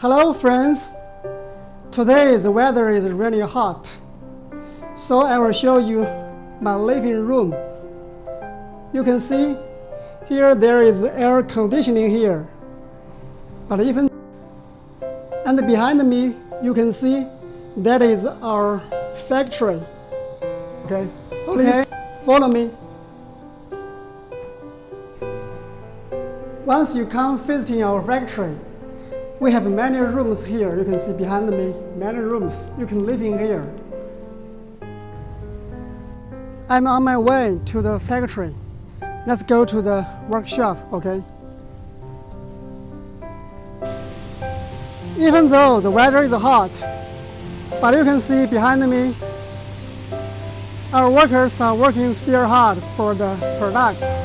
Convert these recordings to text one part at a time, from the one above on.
Hello friends, today the weather is really hot, so I will show you my living room. You can see here there is air conditioning here, and behind me you can see that is our factory. Okay, please follow me. Once you come visiting our factory, we have many rooms here. You can see behind me, many rooms. You can live in here. I'm on my way to the factory. Let's go to the workshop, okay? Even though the weather is hot, but you can see behind me, our workers are working still hard for the products.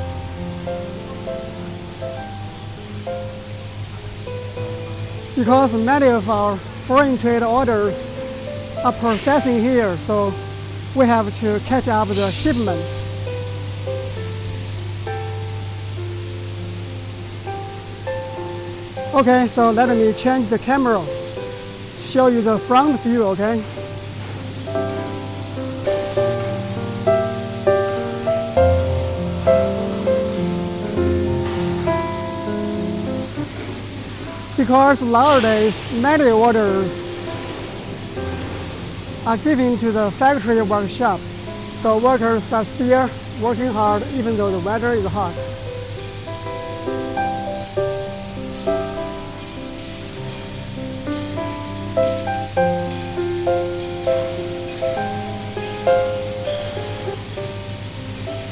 Because many of our foreign trade orders are processing here, so we have to catch up the shipment. Okay, so let me change the camera, show you the front view, okay? Because nowadays many orders are given to the factory workshop, so workers are still working hard even though the weather is hot.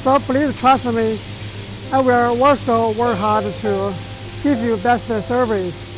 So please trust me, I will also work hard to give you best service.